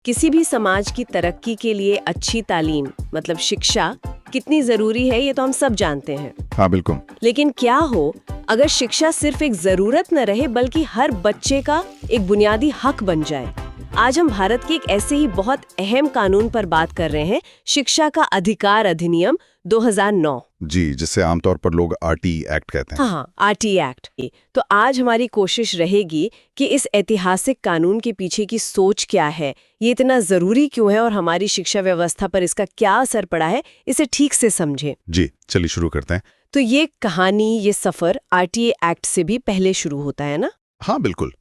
किसी भी समाज की तरक्की के लिए अच्छी तालीम मतलब शिक्षा कितनी जरूरी है ये तो हम सब जानते हैं। हाँ बिल्कुल। लेकिन क्या हो अगर शिक्षा सिर्फ एक जरूरत न रहे बल्कि हर बच्चे का एक बुनियादी हक बन जाए। आज हम भारत के एक ऐसे ही बहुत अहम कानून पर बात कर रहे हैं, शिक्षा का अधिकार अधिनियम 2009। जी, जिसे आमतौर पर लोग आरटी एक्ट कहते हैं। हाँ, आरटी एक्ट। तो आज हमारी कोशिश रहेगी कि इस ऐतिहासिक कानून के पीछे की सोच क्या है, ये इतना जरूरी क्यों है और हमारी शिक्षा व्यवस्था पर इसका क्या असर पड़ा है, इसे ठीक से समझें। जी, चलिए शुरू करते हैं। तो ये कहानी, ये सफर आरटीए एक्ट से भी पहले शुरू होता है ना? हाँ बिल्कुल।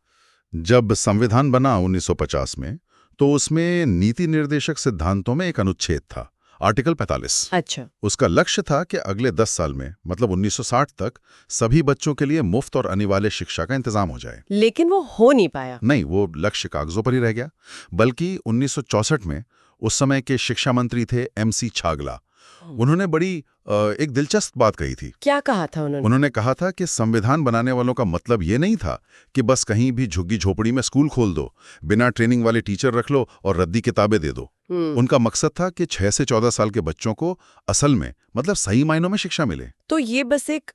जब संविधान बना 1950 में, तो उसमें नीति निर्देशक सिद्धांतों में एक अनुच्छेद था, आर्टिकल 45। अच्छा। उसका लक्ष्य था कि अगले 10 साल में, मतलब 1960 तक, सभी बच्चों के लिए मुफ्त और अनिवार्य शिक्षा का इंतजाम हो जाए। लेकिन वो हो नहीं पाया। नहीं, वो लक्ष्य कागजों पर ही रह गया। बल्कि 1964 में उस समय के शिक्षा मंत्री थे MC छागला। उन्होंने बड़ी एक दिलचस्प बात कही थी। क्या कहा था उन्होंने? उन्होंने कहा था कि संविधान बनाने वालों का मतलब ये नहीं था कि बस कहीं भी झुग्गी झोपड़ी में स्कूल खोल दो, बिना ट्रेनिंग वाले टीचर रख लो और रद्दी किताबें दे दो। उनका मकसद था कि 6 से 14 साल के बच्चों को असल में, मतलब सही मायनों में शिक्षा मिले। तो ये बस एक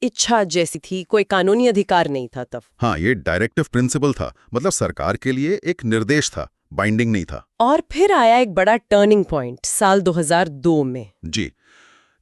इच्छा जैसी थी, कोई कानूनी अधिकार नहीं था तब। हाँ, ये डायरेक्टिव प्रिंसिपल था, मतलब सरकार के लिए एक निर्देश था, बाइंडिंग नहीं था। और फिर आया एक बड़ा टर्निंग पॉइंट साल 2002 में। जी,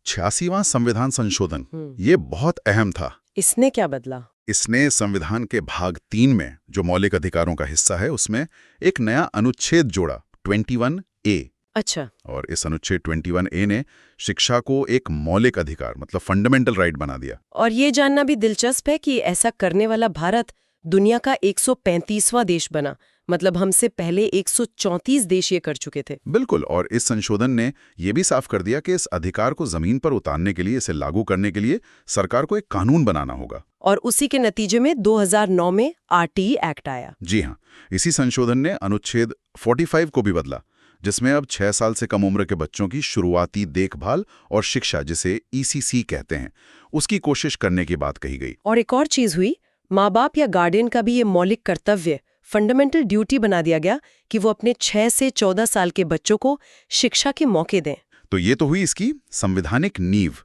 86वां संविधान संशोधन, ये बहुत अहम था। इसने क्या बदला? इसने संविधान के भाग 3 में, जो मौलिक अधिकारों का हिस्सा है, उसमें एक नया अनुच्छेद जोड़ा, 21A। अच्छा। और इस अनुच्छेद 21A ने शिक्षा को एक मौलिक अधिकार, मतलब फंडामेंटल राइट बना दिया। और ये जानना भी दिलचस्प है कि ऐसा करने वाला भारत दुनिया का 135वां देश बना, मतलब हमसे पहले 134 देश ये कर चुके थे। बिल्कुल। और इस संशोधन ने यह भी साफ कर दिया कि इस अधिकार को जमीन पर उतारने के लिए, इसे लागू करने के लिए सरकार को एक कानून बनाना होगा। और उसी के नतीजे में 2009 में आरटीई एक्ट आया। जी हाँ, इसी संशोधन ने अनुच्छेद 45 को भी बदला, जिसमें अब 6 साल से कम उम्र के बच्चों की शुरुआती देखभाल और शिक्षा, जिसे ECC कहते हैं, उसकी कोशिश करने की बात कही गई। और एक और चीज हुई, माँ बाप या गार्डियन का भी ये मौलिक कर्तव्य, फंडामेंटल ड्यूटी बना दिया गया कि वो अपने 6 से 14 साल के बच्चों को शिक्षा के मौके दें। तो ये तो हुई इसकी संवैधानिक नींव।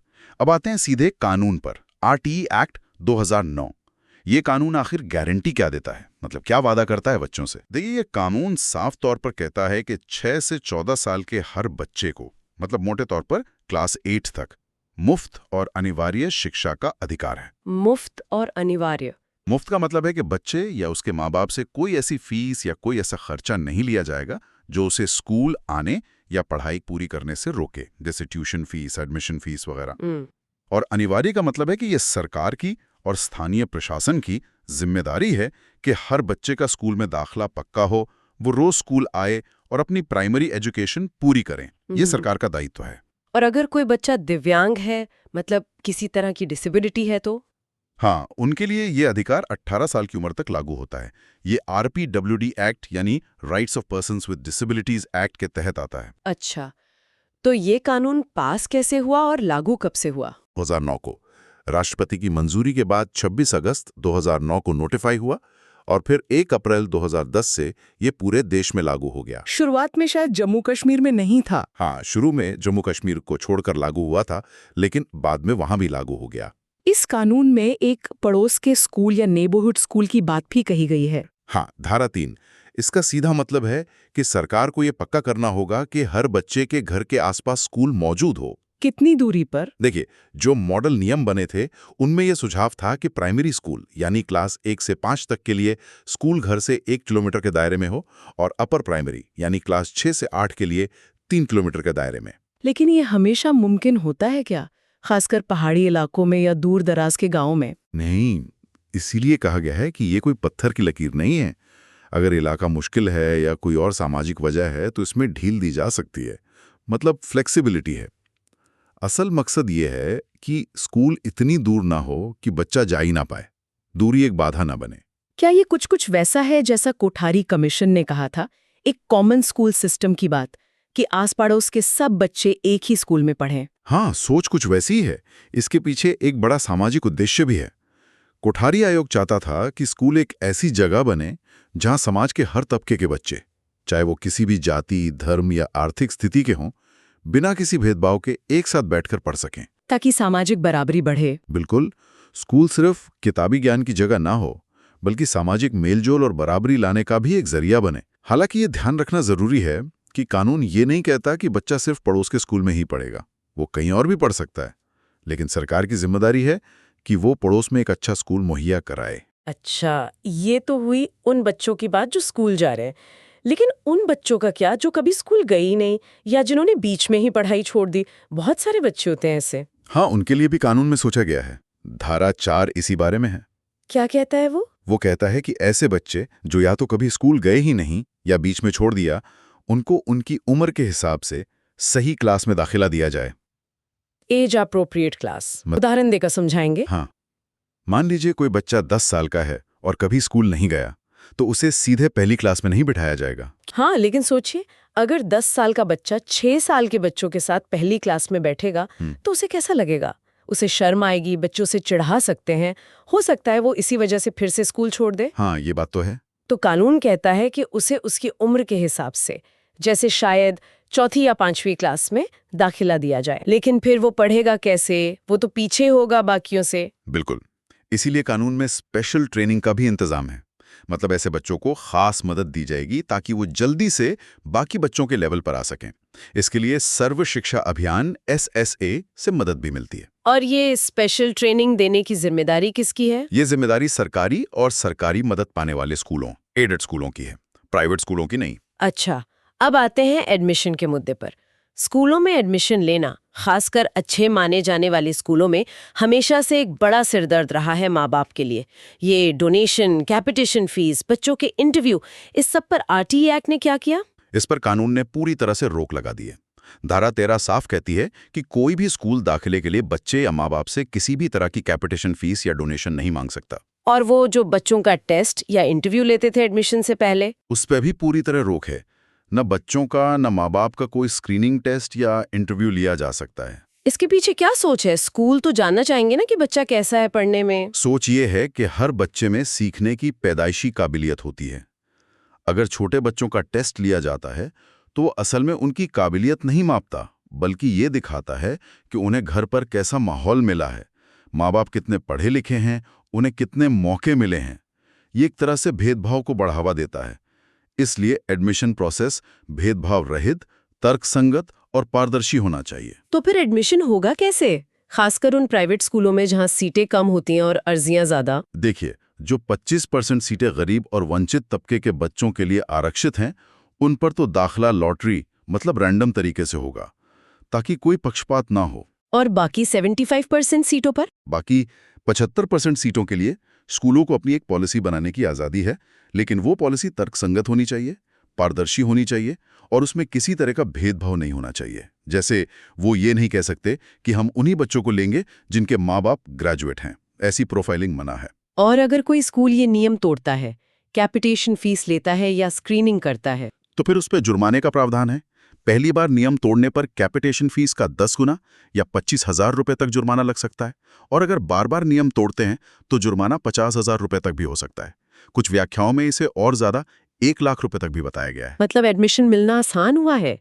अब आते हैं सीधे कानून पर। आरटीई एक्ट 2009, ये कानून आखिर गारंटी क्या देता है, मतलब क्या वादा करता है बच्चों से? देखिए, ये कानून साफ तौर पर कहता है कि 6 से 14 साल के हर बच्चे को, मतलब मोटे तौर पर क्लास 8 तक, मुफ्त और अनिवार्य शिक्षा का अधिकार है। मुफ्त और अनिवार्य। मुफ्त का मतलब है कि बच्चे या उसके माँ बाप से कोई ऐसी फीस या कोई ऐसा खर्चा नहीं लिया जाएगा जो उसे स्कूल आने या पढ़ाई पूरी करने से रोके, जैसे ट्यूशन फीस, एडमिशन फीस वगैरह। और अनिवार्य का मतलब है कि ये सरकार की और स्थानीय प्रशासन की जिम्मेदारी है कि हर बच्चे का स्कूल में दाखला पक्का हो, वो रोज स्कूल आए और अपनी प्राइमरी एजुकेशन पूरी करें। ये सरकार का दायित्व है। और अगर कोई बच्चा दिव्यांग है, मतलब किसी तरह की डिसेबिलिटी है, तो हाँ, उनके लिए ये अधिकार 18 साल की उम्र तक लागू होता है। ये RPWD एक्ट, यानी rights of persons with disabilities act के तहत आता है। अच्छा, तो ये कानून पास कैसे हुआ और लागू कब से हुआ? 2009 को राष्ट्रपति की मंजूरी के बाद 26 अगस्त 2009 को नोटिफाई हुआ और फिर 1 अप्रैल 2010 से ये पूरे देश में लागू हो गया। शुरुआत में शायद जम्मू कश्मीर में नहीं था। हाँ, शुरू में जम्मू कश्मीर को छोड़कर लागू हुआ था, लेकिन बाद में वहां भी लागू हो गया। इस कानून में एक पड़ोस के स्कूल या नेबरहुड स्कूल की बात भी कही गई है। हाँ, धारा 3। इसका सीधा मतलब है कि सरकार को ये पक्का करना होगा कि हर बच्चे के घर के आसपास स्कूल मौजूद हो। कितनी दूरी पर? देखिए, जो मॉडल नियम बने थे उनमें यह सुझाव था कि प्राइमरी स्कूल यानी क्लास 1 से 5 तक के लिए स्कूल घर से 1 किलोमीटर के दायरे में हो और अपर प्राइमरी यानी क्लास 6 से 8 के लिए 3 किलोमीटर के दायरे में। लेकिन ये हमेशा मुमकिन होता है क्या, खासकर पहाड़ी इलाकों में या दूर दराज के गाँव में? नहीं, इसीलिए कहा गया है कि ये कोई पत्थर की लकीर नहीं है। अगर इलाका मुश्किल है या कोई और सामाजिक वजह है तो इसमें ढील दी जा सकती है, मतलब फ्लेक्सिबिलिटी है। असल मकसद ये है कि स्कूल इतनी दूर ना हो कि बच्चा जा ही ना पाए, दूरी एक बाधा ना बने। क्या ये कुछ वैसा है जैसा कोठारी कमीशन ने कहा था, एक कॉमन स्कूल सिस्टम की बात, कि आस पड़ोस के सब बच्चे एक ही स्कूल में पढ़ें? हाँ, सोच कुछ वैसी ही है। इसके पीछे एक बड़ा सामाजिक उद्देश्य भी है। कोठारी आयोग चाहता था कि स्कूल एक ऐसी जगह बने जहां समाज के हर तबके के बच्चे, चाहे वो किसी भी जाति, धर्म या आर्थिक स्थिति के हों, बिना किसी भेदभाव के एक साथ बैठकर पढ़ सकें। ताकि सामाजिक बराबरी बढ़े। बिल्कुल, स्कूल सिर्फ किताबी ज्ञान की जगह ना हो, बल्कि सामाजिक मेलजोल और बराबरी लाने का भी एक जरिया बने। हालांकि ये ध्यान रखना जरूरी है कि कानून ये नहीं कहता कि बच्चा सिर्फ पड़ोस के स्कूल में ही पढ़ेगा, वो कहीं और भी पढ़ सकता है। लेकिन सरकार की जिम्मेदारी है कि वो पड़ोस में एक अच्छा स्कूल मुहैया कराए। अच्छा, ये तो हुई उन बच्चों की बात जो स्कूल जा रहे हैं। लेकिन उन बच्चों का क्या जो कभी स्कूल गए ही नहीं या जिन्होंने बीच में ही पढ़ाई छोड़ दी? बहुत सारे बच्चे होते हैं ऐसे। हाँ, उनके लिए भी कानून में सोचा गया है। धारा 4 इसी बारे में है। क्या कहता है वो? वो कहता है कि ऐसे बच्चे जो या तो कभी स्कूल गए ही नहीं या बीच में छोड़ दिया, उनको उनकी उम्र के हिसाब से सही क्लास में दाखिला दिया जाए। एज अप्रोप्रिएट क्लास, उदाहरण देकर समझाएंगे? हाँ, मान लीजिए कोई बच्चा 10 साल का है और कभी स्कूल नहीं गया, तो उसे सीधे पहली क्लास में नहीं बिठाया जाएगा। हाँ, लेकिन सोचिए, अगर 10 साल का बच्चा 6 साल के बच्चों के साथ पहली क्लास में बैठेगा तो उसे कैसा लगेगा? उसे शर्म आएगी, बच्चों से चिढ़ा सकते हैं, हो सकता है वो इसी वजह से फिर से स्कूल छोड़ दे। हाँ, ये बात तो है। तो कानून कहता है कि उसे उसकी उम्र के हिसाब से, जैसे शायद 4th या 5वीं क्लास में दाखिला दिया जाए। लेकिन फिर वो पढ़ेगा कैसे? वो तो पीछे होगा बाकियों से। बिल्कुल, इसीलिए कानून में स्पेशल ट्रेनिंग का भी इंतजाम है। मतलब ऐसे बच्चों को खास मदद दी जाएगी ताकि वो जल्दी से बाकी बच्चों के लेवल पर आ सकें। इसके लिए सर्व शिक्षा अभियान SSA से मदद भी मिलती है। और ये स्पेशल ट्रेनिंग देने की जिम्मेदारी किसकी है? ये जिम्मेदारी सरकारी और सरकारी मदद पाने वाले स्कूलों, एडेड स्कूलों की है, प्राइवेट स्कूलों की नहीं। अच्छा, अब आते हैं एडमिशन के मुद्दे पर। स्कूलों में एडमिशन लेना, खासकर अच्छे माने जाने वाले स्कूलों में, हमेशा से एक बड़ा सिरदर्द रहा है माँ बाप के लिए। ये डोनेशन, कैपिटेशन फीस, बच्चों के इंटरव्यू, इस सब पर RTE एक्ट ने क्या किया? इस पर कानून ने पूरी तरह से रोक लगा दी है। धारा 13 साफ कहती है कि कोई भी स्कूल दाखिले के लिए बच्चे या माँ बाप से किसी भी तरह की कैपिटेशन फीस या डोनेशन नहीं मांग सकता। और वो जो बच्चों का टेस्ट या इंटरव्यू लेते थे एडमिशन से पहले, उस पर भी पूरी तरह रोक है। न बच्चों का न माँ बाप का कोई स्क्रीनिंग टेस्ट या इंटरव्यू लिया जा सकता है। इसके पीछे क्या सोच है? स्कूल तो जानना चाहेंगे ना कि बच्चा कैसा है पढ़ने में। सोच ये है कि हर बच्चे में सीखने की पैदाइशी काबिलियत होती है। अगर छोटे बच्चों का टेस्ट लिया जाता है तो वो असल में उनकी काबिलियत नहीं मापता, बल्कि ये दिखाता है कि उन्हें घर पर कैसा माहौल मिला है, माँ बाप कितने पढ़े लिखे हैं, उन्हें कितने मौके मिले हैं। ये एक तरह से भेदभाव को बढ़ावा देता है। इसलिए एडमिशन प्रोसेस भेदभाव रहित, तर्कसंगत और पारदर्शी होना चाहिए। तो फिर एडमिशन होगा कैसे, खासकर उन प्राइवेट स्कूलों में जहां सीटें कम होती हैं और अर्जियां ज्यादा? देखिए, जो 25% सीटें गरीब और वंचित तबके के बच्चों के लिए आरक्षित हैं, उन पर तो दाखिला लॉटरी मतलब रैंडम तरीके से होगा, ताकि कोई पक्षपात ना हो। और बाकी 75% सीटों पर? बाकी 75% सीटों के लिए स्कूलों को अपनी एक पॉलिसी बनाने की आज़ादी है, लेकिन वो पॉलिसी तर्कसंगत होनी चाहिए, पारदर्शी होनी चाहिए और उसमें किसी तरह का भेदभाव नहीं होना चाहिए। जैसे वो ये नहीं कह सकते कि हम उन्हीं बच्चों को लेंगे जिनके माँ बाप ग्रेजुएट हैं। ऐसी प्रोफाइलिंग मना है। और अगर कोई स्कूल ये नियम तोड़ता है, कैपिटेशन फीस लेता है या स्क्रीनिंग करता है, तो फिर उस पर जुर्माने का प्रावधान है। पहली बार नियम तोड़ने पर कैपिटेशन फीस का 10 गुना या 25,000 रुपए तक जुर्माना लग सकता है। और अगर बार बार नियम तोड़ते हैं तो जुर्माना 50,000 रुपए तक भी हो सकता है। कुछ व्याख्याओं में इसे और ज्यादा 1 लाख रुपए तक भी बताया गया है। मतलब एडमिशन मिलना आसान हुआ है।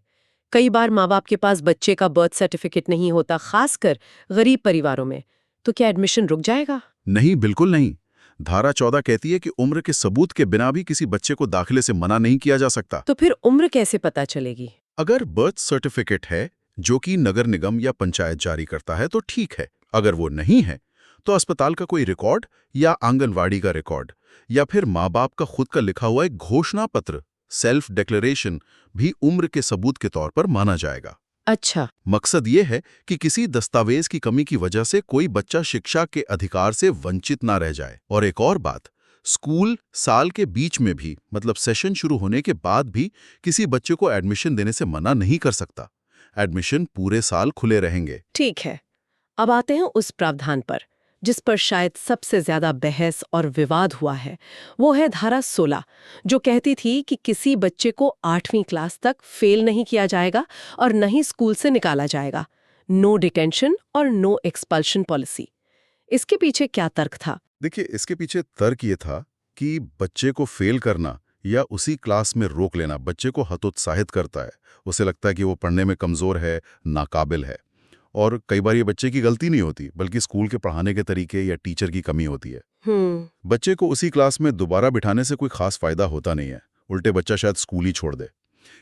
कई बार माँ बाप के पास बच्चे का बर्थ सर्टिफिकेट नहीं होता, खासकर गरीब परिवारों में, तो क्या एडमिशन रुक जाएगा? नहीं, बिल्कुल नहीं। धारा 14 कहती है कि उम्र के सबूत के बिना भी किसी बच्चे को दाखिले से मना नहीं किया जा सकता। तो फिर उम्र कैसे पता चलेगी? अगर बर्थ सर्टिफिकेट है जो कि नगर निगम या पंचायत जारी करता है तो ठीक है। अगर वो नहीं है तो अस्पताल का कोई रिकॉर्ड या आंगनवाड़ी का रिकॉर्ड या फिर माँ बाप का खुद का लिखा हुआ एक घोषणा पत्र, सेल्फ डिक्लेरेशन, भी उम्र के सबूत के तौर पर माना जाएगा। अच्छा, मकसद ये है कि किसी दस्तावेज की कमी की वजह से कोई बच्चा शिक्षा के अधिकार से वंचित ना रह जाए। और एक और बात, स्कूल साल के बीच में भी, मतलब सेशन शुरू होने के बाद भी, किसी बच्चे को एडमिशन देने से मना नहीं कर सकता। एडमिशन पूरे साल खुले रहेंगे। ठीक है। अब आते हैं उस प्रावधान पर जिस पर शायद सबसे ज्यादा बहस और विवाद हुआ है। वो है धारा 16, जो कहती थी कि किसी बच्चे को 8वीं क्लास तक फेल नहीं किया जाएगा और न ही स्कूल से निकाला जाएगा। नो डिटेंशन और नो एक्सपल्शन पॉलिसी। इसके पीछे क्या तर्क था? देखिए, इसके पीछे तर्क ये था कि बच्चे को फेल करना या उसी क्लास में रोक लेना बच्चे को हतोत्साहित करता है। उसे लगता है कि वो पढ़ने में कमज़ोर है, नाकाबिल है। और कई बार ये बच्चे की गलती नहीं होती, बल्कि स्कूल के पढ़ाने के तरीके या टीचर की कमी होती है। बच्चे को उसी क्लास में दोबारा बिठाने से कोई खास फायदा होता नहीं है, उल्टे बच्चा शायद स्कूल ही छोड़ दे।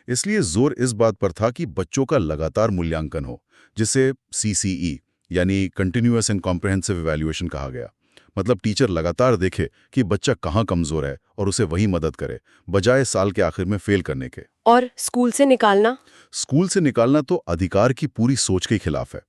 इसलिए जोर इस बात पर था कि बच्चों का लगातार मूल्यांकन हो, जिसे CCE यानी कंटिन्यूअस एंड कॉम्प्रिहेंसिव इवैल्यूएशन कहा गया। मतलब टीचर लगातार देखे कि बच्चा कहाँ कमजोर है और उसे वही मदद करे, बजाय साल के आखिर में फेल करने के। और स्कूल से निकालना? स्कूल से निकालना तो अधिकार की पूरी सोच के खिलाफ है।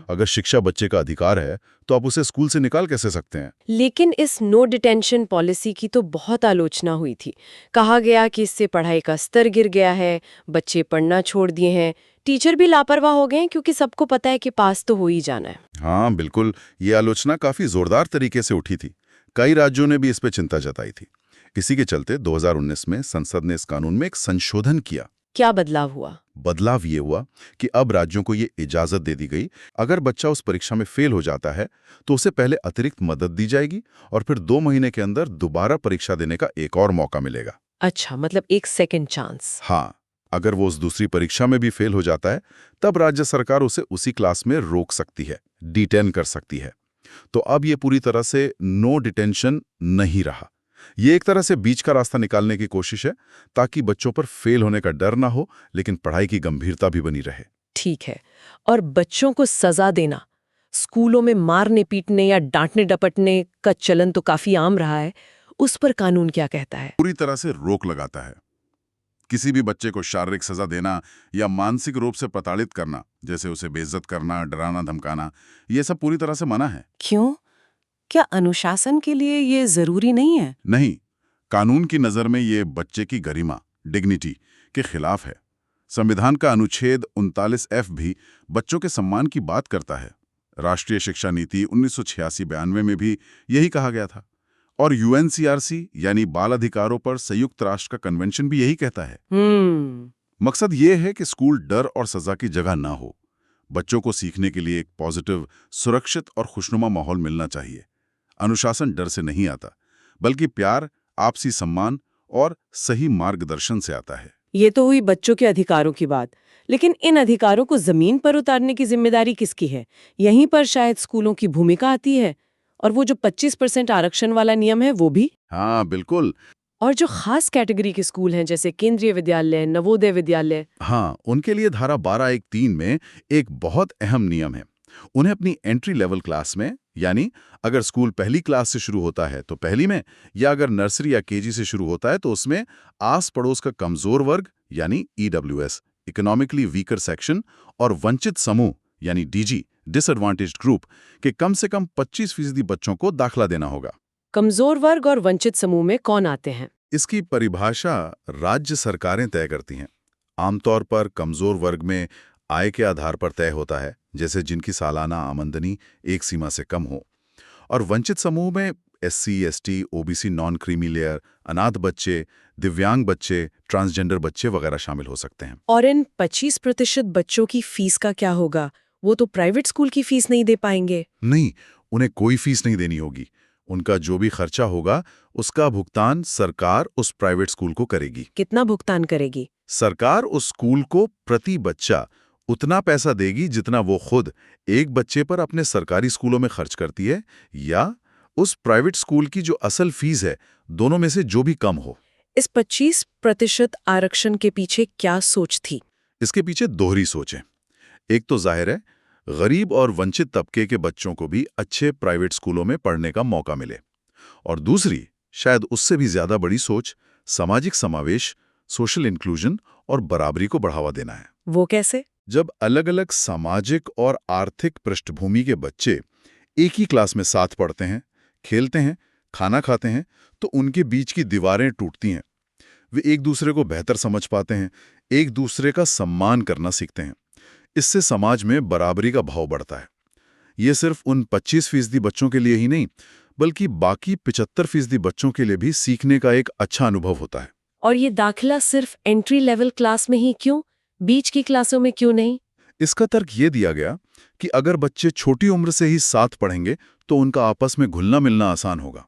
अगर शिक्षा बच्चे का अधिकार है तो आप उसे स्कूल से निकाल कैसे सकते हैं? लेकिन इस नो डिटेंशन पॉलिसी की तो बहुत आलोचना हुई थी। कहा गया कि इससे पढ़ाई का स्तर गिर गया है, बच्चे पढ़ना छोड़ दिए हैं, टीचर भी लापरवाह हो गए हैं क्योंकि सबको पता है कि पास तो हो ही जाना है। हाँ बिल्कुल, ये आलोचना काफी जोरदार तरीके से उठी थी। कई राज्यों ने भी इस पे चिंता जताई थी। इसी के चलते 2019 में संसद ने इस कानून में एक संशोधन किया। क्या बदलाव हुआ? बदलाव ये हुआ कि अब राज्यों को ये इजाजत दे दी गई, अगर बच्चा उस परीक्षा में फेल हो जाता है तो उसे पहले अतिरिक्त मदद दी जाएगी और फिर 2 महीने के अंदर दोबारा परीक्षा देने का एक और मौका मिलेगा। अच्छा, मतलब एक सेकंड चांस। हाँ, अगर वो उस दूसरी परीक्षा में भी फेल हो जाता है तब राज्य सरकार उसे उसी क्लास में रोक सकती है, डिटेन कर सकती है। तो अब ये पूरी तरह से नो डिटेंशन नहीं रहा। ये एक तरह से बीच का रास्ता निकालने की कोशिश है, ताकि बच्चों पर फेल होने का डर ना हो, लेकिन पढ़ाई की गंभीरता भी बनी रहे। ठीक है। और बच्चों को सजा देना, स्कूलों में मारने पीटने या डांटने डपटने का चलन तो काफी आम रहा है, उस पर कानून क्या कहता है? पूरी तरह से रोक लगाता है। किसी भी बच्चे को शारीरिक सजा देना या मानसिक रूप से प्रताड़ित करना, जैसे उसे बेइज्जत करना, डराना धमकाना, ये सब पूरी तरह से मना है। क्यों? क्या अनुशासन के लिए ये जरूरी नहीं है? नहीं, कानून की नजर में ये बच्चे की गरिमा, डिग्निटी के खिलाफ है। संविधान का अनुच्छेद 39F भी बच्चों के सम्मान की बात करता है। राष्ट्रीय शिक्षा नीति 1986-92 में भी यही कहा गया था। और UNCRC यानी बाल अधिकारों पर संयुक्त राष्ट्र का कन्वेंशन भी यही कहता है। मकसद ये है कि स्कूल डर और सजा की जगह ना हो। बच्चों को सीखने के लिए एक पॉजिटिव, सुरक्षित और खुशनुमा माहौल मिलना चाहिए। अनुशासन डर से नहीं आता, बल्कि प्यार, आपसी सम्मान और सही मार्गदर्शन से आता है। ये तो हुई बच्चों के अधिकारों की बात, लेकिन इन अधिकारों को जमीन पर उतारने की जिम्मेदारी किसकी है? यहीं पर शायद स्कूलों की भूमिका आती है। और वो जो 25% आरक्षण वाला नियम है वो भी? हाँ बिल्कुल। और जो खास कैटेगरी के स्कूल हैं जैसे केंद्रीय विद्यालय, नवोदय विद्यालय, हाँ, उनके लिए धारा 12(1)(3) में एक बहुत अहम नियम है। उन्हें अपनी एंट्री लेवल क्लास में, यानी अगर स्कूल पहली क्लास से शुरू होता है तो पहली में, या अगर नर्सरी या केजी से शुरू होता है तो उसमें आस पड़ोस का कमजोर वर्ग यानी EWS, इकोनॉमिकली वीकर सेक्शन, और वंचित समूह यानी DG, डिसएडवांटेज्ड ग्रुप के कम से कम 25% बच्चों को दाखिला देना होगा। कमजोर वर्ग और वंचित समूह में कौन आते हैं? इसकी परिभाषा राज्य सरकारें तय करती हैं। आमतौर पर कमजोर वर्ग में आय के आधार पर तय होता है, जैसे जिनकी सालाना आमदनी एक सीमा से कम हो। और वंचित समूह में SC, ST, OBC, non creamy layer, अनाथ बच्चे, दिव्यांग बच्चे, ट्रांसजेंडर बच्चे वगैरह शामिल हो सकते हैं। और इन 25% बच्चों की फीस का क्या होगा? वो तो प्राइवेट स्कूल की फीस नहीं दे पाएंगे। नहीं, उन्हें कोई फीस नहीं देनी होगी। उनका जो भी खर्चा होगा उसका भुगतान सरकार उस प्राइवेट स्कूल को करेगी। कितना भुगतान करेगी? सरकार उस स्कूल को प्रति बच्चा उतना पैसा देगी जितना वो खुद एक बच्चे पर अपने सरकारी स्कूलों में खर्च करती है, या उस प्राइवेट स्कूल की जो असल फीस है, दोनों में से जो भी कम हो। इस 25% आरक्षण के पीछे क्या सोच थी? इसके पीछे दोहरी सोच है। एक तो जाहिर है, गरीब और वंचित तबके के बच्चों को भी अच्छे प्राइवेट स्कूलों में पढ़ने का मौका मिले। और दूसरी, शायद उससे भी ज्यादा बड़ी सोच, सामाजिक समावेश, सोशल इंक्लूजन और बराबरी को बढ़ावा देना है। वो कैसे? जब अलग अलग सामाजिक और आर्थिक पृष्ठभूमि के बच्चे एक ही क्लास में साथ पढ़ते हैं, खेलते हैं, खाना खाते हैं, तो उनके बीच की दीवारें टूटती हैं। वे एक दूसरे को बेहतर समझ पाते हैं, एक दूसरे का सम्मान करना सीखते हैं। इससे समाज में बराबरी का भाव बढ़ता है। ये सिर्फ उन 25% बच्चों के लिए ही नहीं, बल्कि बाकी 75% बच्चों के लिए भी सीखने का एक अच्छा अनुभव होता है। और ये दाखिला सिर्फ एंट्री लेवल क्लास में ही क्यों? बीच की क्लासों में क्यों नहीं? इसका तर्क ये दिया गया कि अगर बच्चे छोटी उम्र से ही साथ पढ़ेंगे तो उनका आपस में घुलना मिलना आसान होगा।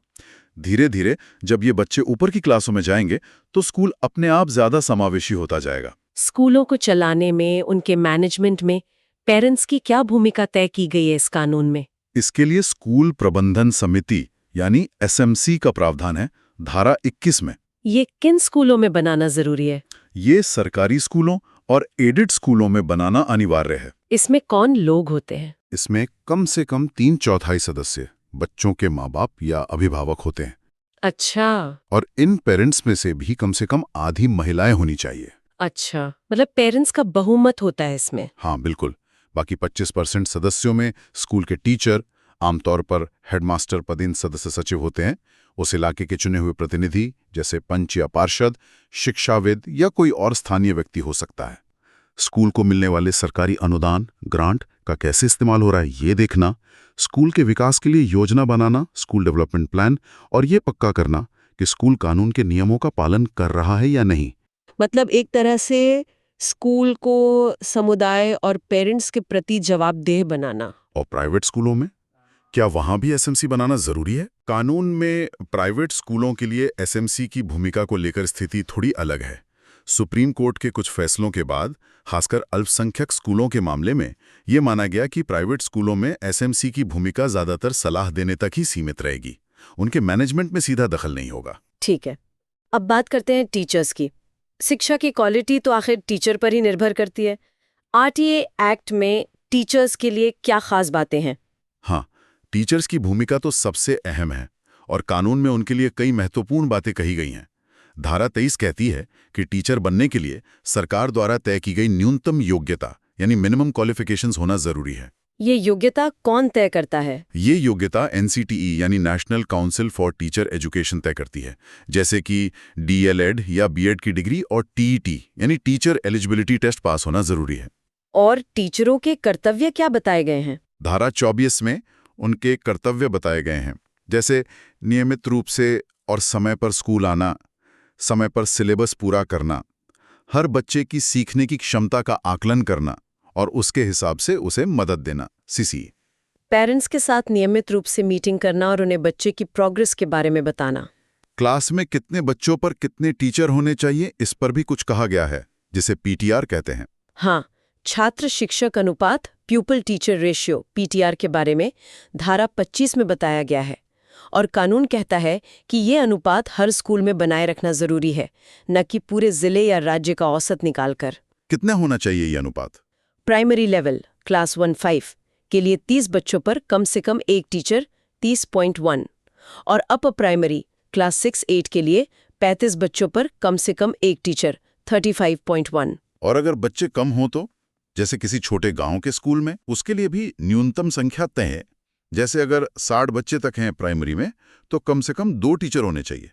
धीरे धीरे जब ये बच्चे ऊपर की क्लासों में जाएंगे तो स्कूल अपने आप ज्यादा समावेशी होता जाएगा। स्कूलों को चलाने में, उनके मैनेजमेंट में पेरेंट्स की क्या भूमिका तय की गई है इस कानून में? इसके लिए स्कूल प्रबंधन समिति यानी एसएमसी का प्रावधान है धारा 21 में। ये किन स्कूलों में बनाना जरूरी है? ये सरकारी स्कूलों और एडेड स्कूलों में बनाना अनिवार्य है। इसमें कौन लोग होते हैं? इसमें कम से कम 3/4 सदस्य बच्चों के माँ बाप या अभिभावक होते हैं। अच्छा। और इन पेरेंट्स में से कम आधी महिलाएं होनी चाहिए। अच्छा, मतलब पेरेंट्स का बहुमत होता है इसमें? हाँ बिल्कुल। बाकी 25% सदस्यों में स्कूल के टीचर, आमतौर पर हेडमास्टर पदीन सदस्य सचिव होते हैं, उस इलाके के चुने हुए प्रतिनिधि जैसे पंच या पार्षद, शिक्षाविद या कोई और स्थानीय व्यक्ति हो सकता है। स्कूल को मिलने वाले सरकारी अनुदान, ग्रांट का कैसे इस्तेमाल हो रहा है ये देखना, स्कूल के विकास के लिए योजना बनाना, स्कूल डेवलपमेंट प्लान, और ये पक्का करना कि स्कूल कानून के नियमों का पालन कर रहा है या नहीं। मतलब एक तरह से स्कूल को समुदाय और पेरेंट्स के प्रति जवाबदेह बनाना। और प्राइवेट स्कूलों में क्या वहां भी एसएमसी बनाना जरूरी है? कानून में प्राइवेट स्कूलों के लिए एसएमसी की भूमिका को लेकर स्थिति थोड़ी अलग है। सुप्रीम कोर्ट के कुछ फैसलों के बाद, खासकर अल्पसंख्यक स्कूलों के मामले में, ये माना गया कि प्राइवेट स्कूलों में एसएमसी की भूमिका ज्यादातर सलाह देने तक ही सीमित रहेगी, उनके मैनेजमेंट में सीधा दखल नहीं होगा। ठीक है, अब बात करते हैं टीचर्स की। शिक्षा की क्वालिटी तो आखिर टीचर पर ही निर्भर करती है। आरटीए एक्ट में टीचर्स के लिए क्या खास बातें हैं? हाँ, टीचर्स की भूमिका तो सबसे अहम है और कानून में उनके लिए कई महत्वपूर्ण बातें कही गई हैं। धारा 23 कहती है कि टीचर बनने के लिए सरकार द्वारा तय की गई न्यूनतम योग्यता यानी मिनिमम क्वालिफिकेशंस होना जरूरी है। ये योग्यता कौन तय करता है? ये योग्यता एनसीटीई यानी national council for teacher education तय करती है, जैसे कि डीएलएड या बीएड की डिग्री और टीईटी यानी टीचर एलिजिबिलिटी टेस्ट पास होना जरूरी है। और टीचरों के कर्तव्य क्या बताए गए हैं? धारा 24 में उनके कर्तव्य बताए गए हैं, जैसे नियमित रूप से और समय पर स्कूल आना, समय पर सिलेबस पूरा करना, हर बच्चे की सीखने की क्षमता का आकलन करना और उसके हिसाब से उसे मदद देना, सीसी। पेरेंट्स के साथ नियमित रूप से मीटिंग करना और उन्हें बच्चे की प्रोग्रेस के बारे में बताना। क्लास में कितने बच्चों पर कितने टीचर होने चाहिए, इस पर भी कुछ कहा गया है, जिसे पीटीआर कहते हैं। हाँ, छात्र शिक्षक अनुपात, प्यूपल टीचर रेशियो, पीटीआर के बारे में धारा 25 में बताया गया है। और कानून कहता है कि ये अनुपात हर स्कूल में बनाए रखना जरूरी है, न कि पूरे जिले या राज्य का औसत निकालकर। कितना होना चाहिए ये अनुपात? प्राइमरी लेवल क्लास 1-5 के लिए 30 बच्चों पर कम से कम एक टीचर 30.1 और अपर प्राइमरी क्लास 6-8 के लिए 35 बच्चों पर कम से कम एक टीचर 35.1। और अगर बच्चे कम हो तो, जैसे किसी छोटे गांव के स्कूल में, उसके लिए भी न्यूनतम संख्या तय है। जैसे अगर 60 बच्चे तक हैं प्राइमरी में तो कम से कम 2 टीचर होने चाहिए,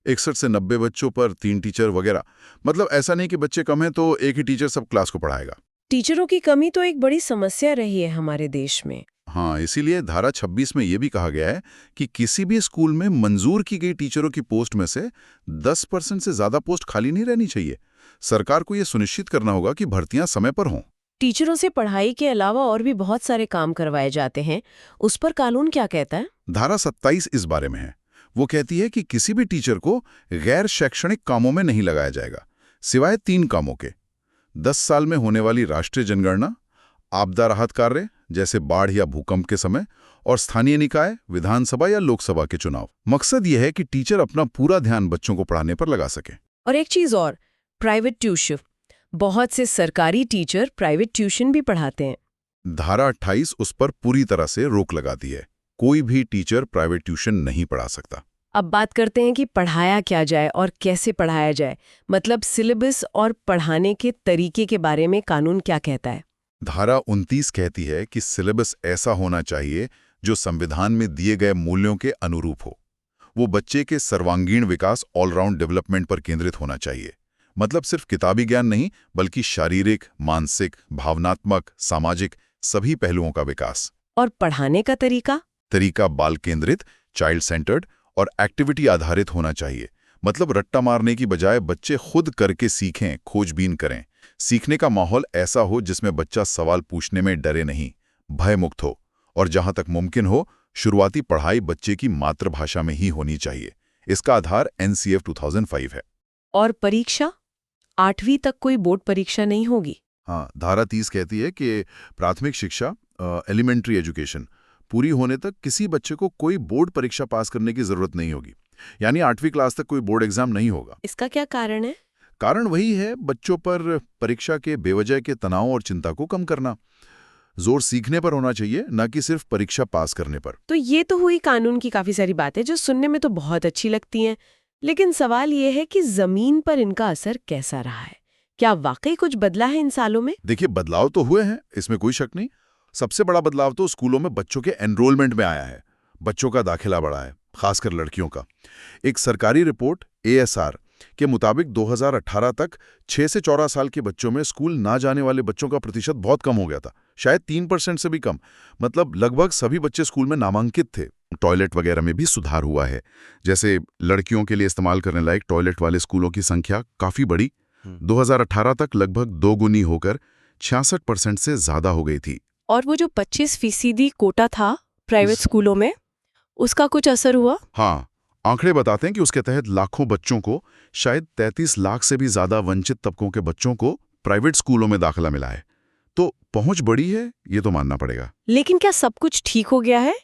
61 से 90 बच्चों पर 3 टीचर वगैरह। मतलब ऐसा नहीं कि बच्चे कम हैं तो एक ही टीचर सब क्लास को पढ़ाएगा। टीचरों की कमी तो एक बड़ी समस्या रही है हमारे देश में। हाँ, इसीलिए धारा 26 में यह भी कहा गया है कि किसी भी स्कूल में मंजूर की गई टीचरों की पोस्ट में से 10% से ज्यादा पोस्ट खाली नहीं रहनी चाहिए। सरकार को यह सुनिश्चित करना होगा कि भर्तियां समय पर हों। टीचरों से पढ़ाई के अलावा और भी बहुत सारे काम करवाए जाते हैं, उस पर कानून क्या कहता है? धारा 27 इस बारे में है। वो कहती है कि किसी भी टीचर को गैर शैक्षणिक कामों में नहीं लगाया जाएगा, सिवाय 3 कामों के: 10 साल में होने वाली राष्ट्रीय जनगणना, आपदा राहत कार्य जैसे बाढ़ या भूकंप के समय, और स्थानीय निकाय, विधानसभा या लोकसभा के चुनाव। मकसद यह है कि टीचर अपना पूरा ध्यान बच्चों को पढ़ाने पर लगा सके। और एक चीज और, प्राइवेट ट्यूशन। बहुत से सरकारी टीचर प्राइवेट ट्यूशन भी पढ़ाते हैं। धारा 28 उस पर पूरी तरह से रोक लगाती है। कोई भी टीचर प्राइवेट ट्यूशन नहीं पढ़ा सकता। अब बात करते हैं कि पढ़ाया क्या जाए और कैसे पढ़ाया जाए, मतलब सिलेबस और पढ़ाने के तरीके के बारे में कानून क्या कहता है? धारा 29 कहती है कि सिलेबस ऐसा होना चाहिए जो संविधान में दिए गए मूल्यों के अनुरूप हो। वो बच्चे के सर्वांगीण विकास, ऑलराउंड डेवलपमेंट पर केंद्रित होना चाहिए। मतलब सिर्फ किताबी ज्ञान नहीं, बल्कि शारीरिक, मानसिक, भावनात्मक, सामाजिक सभी पहलुओं का विकास। और पढ़ाने का तरीका बाल केंद्रित, चाइल्ड सेंटर्ड और एक्टिविटी आधारित होना चाहिए। मतलब रट्टा मारने की बजाय बच्चे खुद करके सीखें, खोजबीन करें। सीखने का माहौल ऐसा हो जिसमें बच्चा सवाल पूछने में डरे नहीं, भयमुक्त हो, और जहां तक मुमकिन हो शुरुआती पढ़ाई बच्चे की मातृभाषा में ही होनी चाहिए। इसका आधार NCF 2005 है। और परीक्षा 8वीं तक कोई बोर्ड परीक्षा नहीं होगी। हाँ, धारा 30 कहती है कि प्राथमिक शिक्षा एलिमेंट्री एजुकेशन पूरी होने तक किसी बच्चे को कोई बोर्ड परीक्षा पास करने की जरूरत नहीं होगी, यानी 8वीं क्लास तक कोई बोर्ड एग्जाम नहीं होगा। इसका क्या कारण है? कारण वही है, बच्चों पर परीक्षा के बेवजह के तनाव और चिंता को कम करना। जोर सीखने पर होना चाहिए, न कि सिर्फ परीक्षा पास करने पर। तो ये तो हुई कानून की काफी सारी बातें जो सुनने में तो बहुत अच्छी लगती हैं, लेकिन सवाल ये है कि जमीन पर इनका असर कैसा रहा है? क्या वाकई कुछ बदला है इन सालों में? देखिए, बदलाव तो हुए हैं, इसमें कोई शक नहीं। सबसे बड़ा बदलाव तो स्कूलों में बच्चों के एनरोलमेंट में आया है। बच्चों का दाखिला बढ़ा है, खासकर लड़कियों का। एक सरकारी रिपोर्ट ASR के मुताबिक 2018 तक 6 से 14 साल के बच्चों में स्कूल ना जाने वाले बच्चों का प्रतिशत बहुत कम हो गया था, शायद 3% से भी कम। मतलब लगभग सभी बच्चे स्कूल में नामांकित थे। टॉयलेट वगैरह में भी सुधार हुआ है, जैसे लड़कियों के लिए इस्तेमाल करने लायक टॉयलेट वाले स्कूलों की संख्या काफी बढ़ी। 2018 तक लगभग 2 गुनी होकर 66% से ज्यादा हो गई थी। और वो जो 25% कोटा था प्राइवेट स्कूलों में, उसका कुछ असर हुआ? हाँ, आंकड़े बताते हैं कि उसके तहत लाखों बच्चों को, शायद 33 लाख से भी ज्यादा वंचित तबकों के बच्चों को प्राइवेट स्कूलों में दाखिला मिला है। तो पहुंच बड़ी है, ये तो मानना पड़ेगा। लेकिन क्या सब कुछ ठीक हो गया है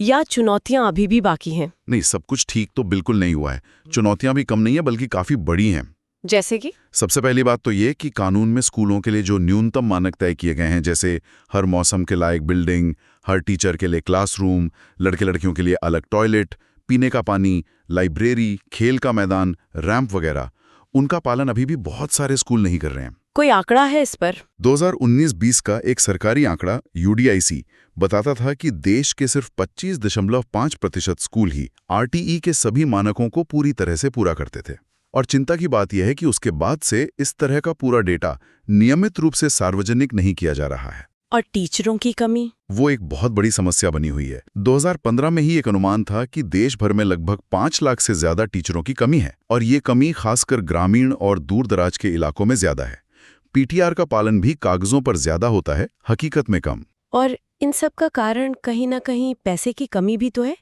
या चुनौतियां अभी भी बाकी हैं? नहीं, सब कुछ ठीक तो बिल्कुल नहीं हुआ है। चुनौतियां भी कम नहीं है, बल्कि काफी बड़ी हैं। जैसे कि? सबसे पहली बात तो ये कि कानून में स्कूलों के लिए जो न्यूनतम मानक तय किए गए हैं, जैसे हर मौसम के लायक बिल्डिंग, हर टीचर के लिए क्लासरूम, लड़के लड़कियों के लिए अलग टॉयलेट, पीने का पानी, लाइब्रेरी, खेल का मैदान, रैंप वगैरह, उनका पालन अभी भी बहुत सारे स्कूल नहीं कर रहे हैं। कोई आंकड़ा है इस पर? 2019-20 का एक सरकारी आंकड़ा UDIC बताता था कि देश के सिर्फ 25.5% स्कूल ही RTE के सभी मानकों को पूरी तरह से पूरा करते थे। और चिंता की बात यह है कि उसके बाद से इस तरह का पूरा डेटा नियमित रूप से सार्वजनिक नहीं किया जा रहा है। और टीचरों की कमी? वो एक बहुत बड़ी समस्या बनी हुई है। 2015 में ही एक अनुमान था कि देश भर में लगभग 5 लाख से ज्यादा टीचरों की कमी है, और ये कमी खासकर ग्रामीण और दूर दराज के इलाकों में ज्यादा है। PTR का पालन भी कागजों पर ज्यादा होता है, हकीकत में कम। और इन सब का कारण कहीं ना कहीं पैसे की कमी भी तो है।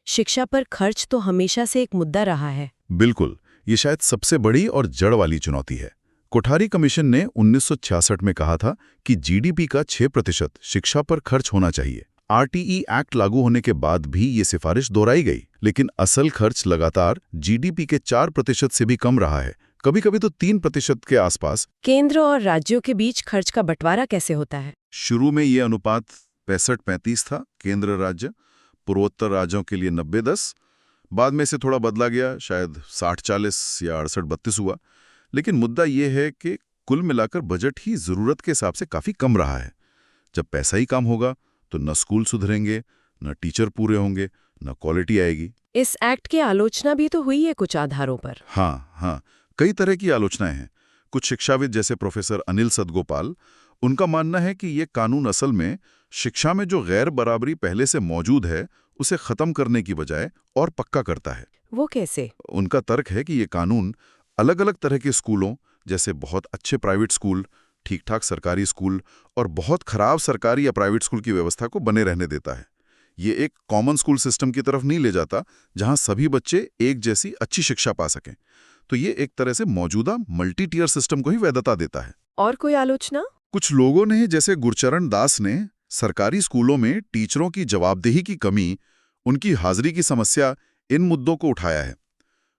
शिक्षा पर खर्च तो हमेशा से एक मुद्दा रहा है। बिल्कुल, ये शायद सबसे बड़ी और जड़ वाली चुनौती है। कोठारी कमीशन ने 1966 में कहा था कि GDP का 6% शिक्षा पर खर्च होना चाहिए। RTE एक्ट लागू होने के बाद भी ये सिफारिश दोहराई गई, लेकिन असल खर्च लगातार GDP के 4% से भी कम रहा है, कभी कभी तो 3% के आसपास। केंद्र और राज्यों के बीच खर्च का बंटवारा कैसे होता है? शुरू में ये अनुपात 65-35 था, केंद्र राज्य, पूर्वोत्तर राज्यों के लिए 90-10। बाद में इसे थोड़ा बदला गया, शायद 60-40 या 68-32 हुआ। लेकिन मुद्दा ये है कि कुल मिलाकर बजट ही जरूरत के हिसाब से काफी कम रहा है। जब पैसा ही कम होगा तो न स्कूल सुधरेंगे, न टीचर पूरे होंगे, न क्वालिटी आएगी। इस एक्ट की आलोचना भी तो हुई है कुछ आधारों पर। हाँ, कई तरह की आलोचनाएं हैं। कुछ शिक्षाविद जैसे प्रोफेसर अनिल सदगोपाल, उनका मानना है कि ये कानून असल में शिक्षा में जो गैर बराबरी पहले से मौजूद है उसे खत्म करने की बजाय और पक्का करता है। वो कैसे? उनका तर्क है कि ये कानून अलग अलग तरह के स्कूलों, जैसे बहुत अच्छे प्राइवेट स्कूल, ठीक-ठाक सरकारी स्कूल और बहुत खराब सरकारी या प्राइवेट स्कूल की व्यवस्था को बने रहने देता है। ये एक कॉमन स्कूल सिस्टम की तरफ नहीं ले जाता, जहां सभी बच्चे एक जैसी अच्छी शिक्षा पा सकें। तो ये एक तरह से मौजूदा मल्टी टियर सिस्टम को ही वैधता देता है। और कोई आलोचना? कुछ लोगों ने, जैसे गुरचरण दास ने, सरकारी स्कूलों में टीचरों की जवाबदेही की कमी, उनकी हाजिरी की समस्या, इन मुद्दों को उठाया है।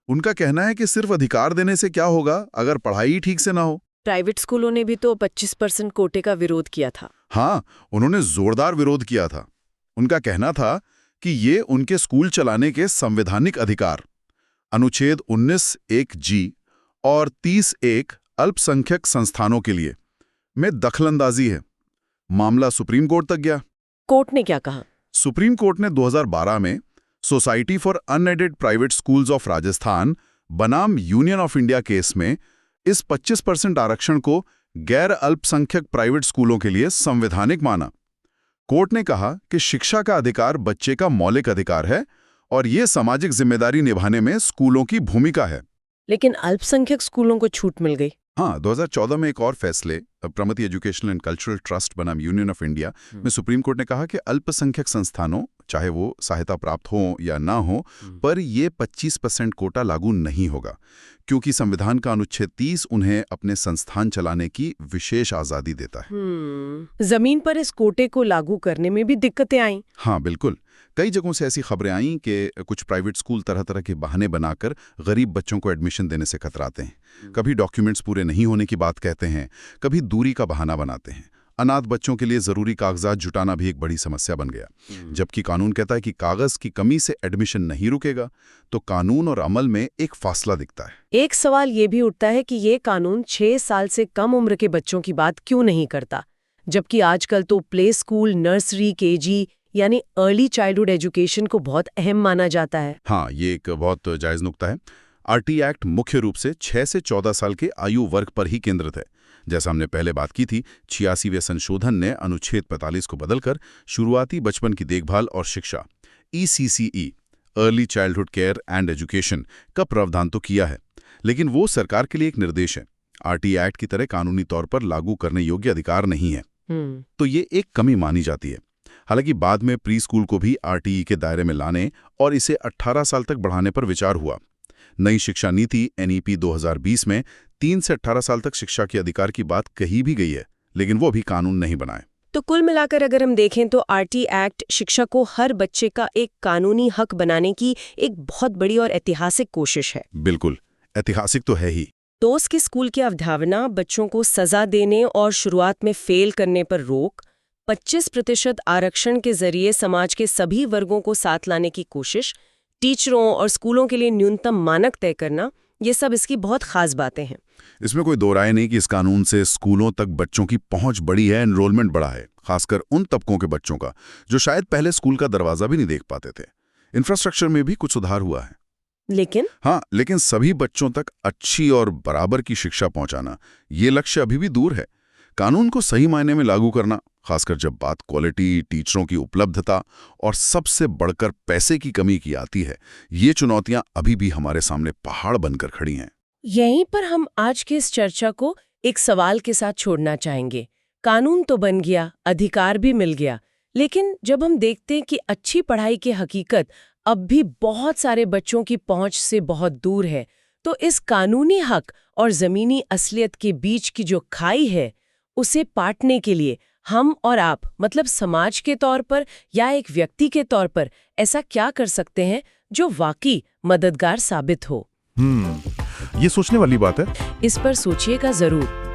उनका कहना है कि सिर्फ अधिकार देने से क्या होगा अगर पढ़ाई ही ठीक से ना हो। प्राइवेट स्कूलों ने भी तो 25% कोटे का विरोध किया था। हाँ, उन्होंने जोरदार विरोध किया था। उनका कहना था कि ये उनके स्कूल चलाने के संवैधानिक अधिकार, अनुच्छेद 19(1)(g) और 30(1) अल्पसंख्यक संस्थानों के लिए में दखलंदाजी है। मामला सुप्रीम कोर्ट तक गया। कोर्ट ने क्या कहा? सुप्रीम कोर्ट ने 2012 में society for unaided private schools of Rajasthan बनाम यूनियन ऑफ इंडिया केस में इस 25% आरक्षण को गैर अल्पसंख्यक प्राइवेट स्कूलों के लिए संवैधानिक माना। कोर्ट ने कहा कि शिक्षा का अधिकार बच्चे का मौलिक अधिकार है और ये सामाजिक जिम्मेदारी निभाने में स्कूलों की भूमिका है। लेकिन अल्पसंख्यक स्कूलों को छूट मिल गई। हाँ, 2014 में एक और फैसले, Pramati educational and cultural trust बनाम यूनियन ऑफ इंडिया में सुप्रीम कोर्ट ने कहा कि अल्पसंख्यक संस्थानों चाहे वो सहायता प्राप्त हो या ना हो, पर ये 25% कोटा लागू नहीं होगा, क्योंकि संविधान का अनुच्छेद 30 उन्हें अपने संस्थान चलाने की विशेष आज़ादी देता है। जमीन पर इस कोटे को लागू करने में भी दिक्कतें आईं। हाँ, बिल्कुल। कई जगहों से ऐसी खबरें आईं कि कुछ प्राइवेट स्कूल तरह तरह के बहाने बनाकर गरीब बच्चों को एडमिशन देने से कतराते हैं। कभी डॉक्यूमेंट्स पूरे नहीं होने की बात कहते हैं, कभी दूरी का बहाना बनाते हैं। अनाथ बच्चों के लिए ज़रूरी कागजात जुटाना भी एक बड़ी समस्या बन गया। जबकि कानून कहता है कि कागज़ की कमी से एडमिशन नहीं रुकेगा, तो कानून और अमल में एक फासला दिखता है। एक सवाल ये भी उठता है कि ये कानून 6 साल से कम उम्र के बच्चों की बात क्यों नहीं करता, जबकि आजकल तो प्ले स्कूल, नर्सरी, केजी यानी अर्ली चाइल्डहुड एजुकेशन को बहुत अहम माना जाता है। हाँ, ये एक बहुत जायज़ नुक्ता है। आरटी एक्ट मुख्य रूप से 6 से 14 साल के आयु वर्ग पर ही केंद्रित है। जैसा हमने पहले बात की थी, 86वें संशोधन ने अनुच्छेद 45 को बदलकर शुरुआती बचपन की देखभाल और शिक्षा ECCE early childhood care and education का प्रावधान तो किया है, लेकिन वो सरकार के लिए एक निर्देश है। आरटी एक्ट की तरह कानूनी तौर पर लागू करने योग्य अधिकार नहीं है। तो ये एक कमी मानी जाती है। हालांकि बाद में प्री स्कूल को भी आरटीई के दायरे में लाने और इसे 18 साल तक बढ़ाने पर विचार हुआ। नई शिक्षा नीति NEP 2020 में 3 से 18 साल तक शिक्षा के अधिकार की बात कही भी गई है, लेकिन वो अभी कानून नहीं बनाए। तो कुल मिलाकर अगर हम देखें तो आरटी एक्ट शिक्षा को हर बच्चे का एक कानूनी हक बनाने की एक बहुत बड़ी और ऐतिहासिक कोशिश है। बिल्कुल, ऐतिहासिक तो है ही। दोस्त की स्कूल की अवधारणा, बच्चों को सजा देने और शुरुआत में फेल करने पर रोक, 25% आरक्षण के जरिए समाज के सभी वर्गों को साथ लाने की कोशिश, टीचरों और स्कूलों के लिए न्यूनतम मानक तय करना, ये सब इसकी बहुत खास बातें हैं। इसमें कोई दो राय नहीं कि इस कानून से स्कूलों तक बच्चों की पहुंच बढ़ी है, एनरोलमेंट बढ़ा है, खासकर उन तबकों के बच्चों का जो शायद पहले स्कूल का दरवाजा भी नहीं देख पाते थे। इंफ्रास्ट्रक्चर में भी कुछ सुधार हुआ है। लेकिन सभी बच्चों तक अच्छी और बराबर की शिक्षा पहुंचाना, ये लक्ष्य अभी भी दूर है। कानून को सही मायने में लागू करना, खासकर जब बात क्वालिटी, टीचरों की उपलब्धता और सबसे बढ़कर पैसे की कमी की आती है, ये चुनौतियां अभी भी हमारे सामने पहाड़ बनकर खड़ी हैं। यहीं पर हम आज की इस चर्चा को एक सवाल के साथ छोड़ना चाहेंगे। कानून तो बन गया, अधिकार भी मिल गया, लेकिन जब हम देखते हैं कि अच्छी पढ़ाई की हकीकत अब भी बहुत सारे बच्चों की पहुंच से बहुत दूर है, तो इस कानूनी हक और ज़मीनी असलियत के बीच की जो खाई है, उसे पाटने के लिए हम और आप, मतलब समाज के तौर पर या एक व्यक्ति के तौर पर, ऐसा क्या कर सकते हैं जो वाकई मददगार साबित हो? ये सोचने वाली बात है। इस पर सोचिएगा जरूर।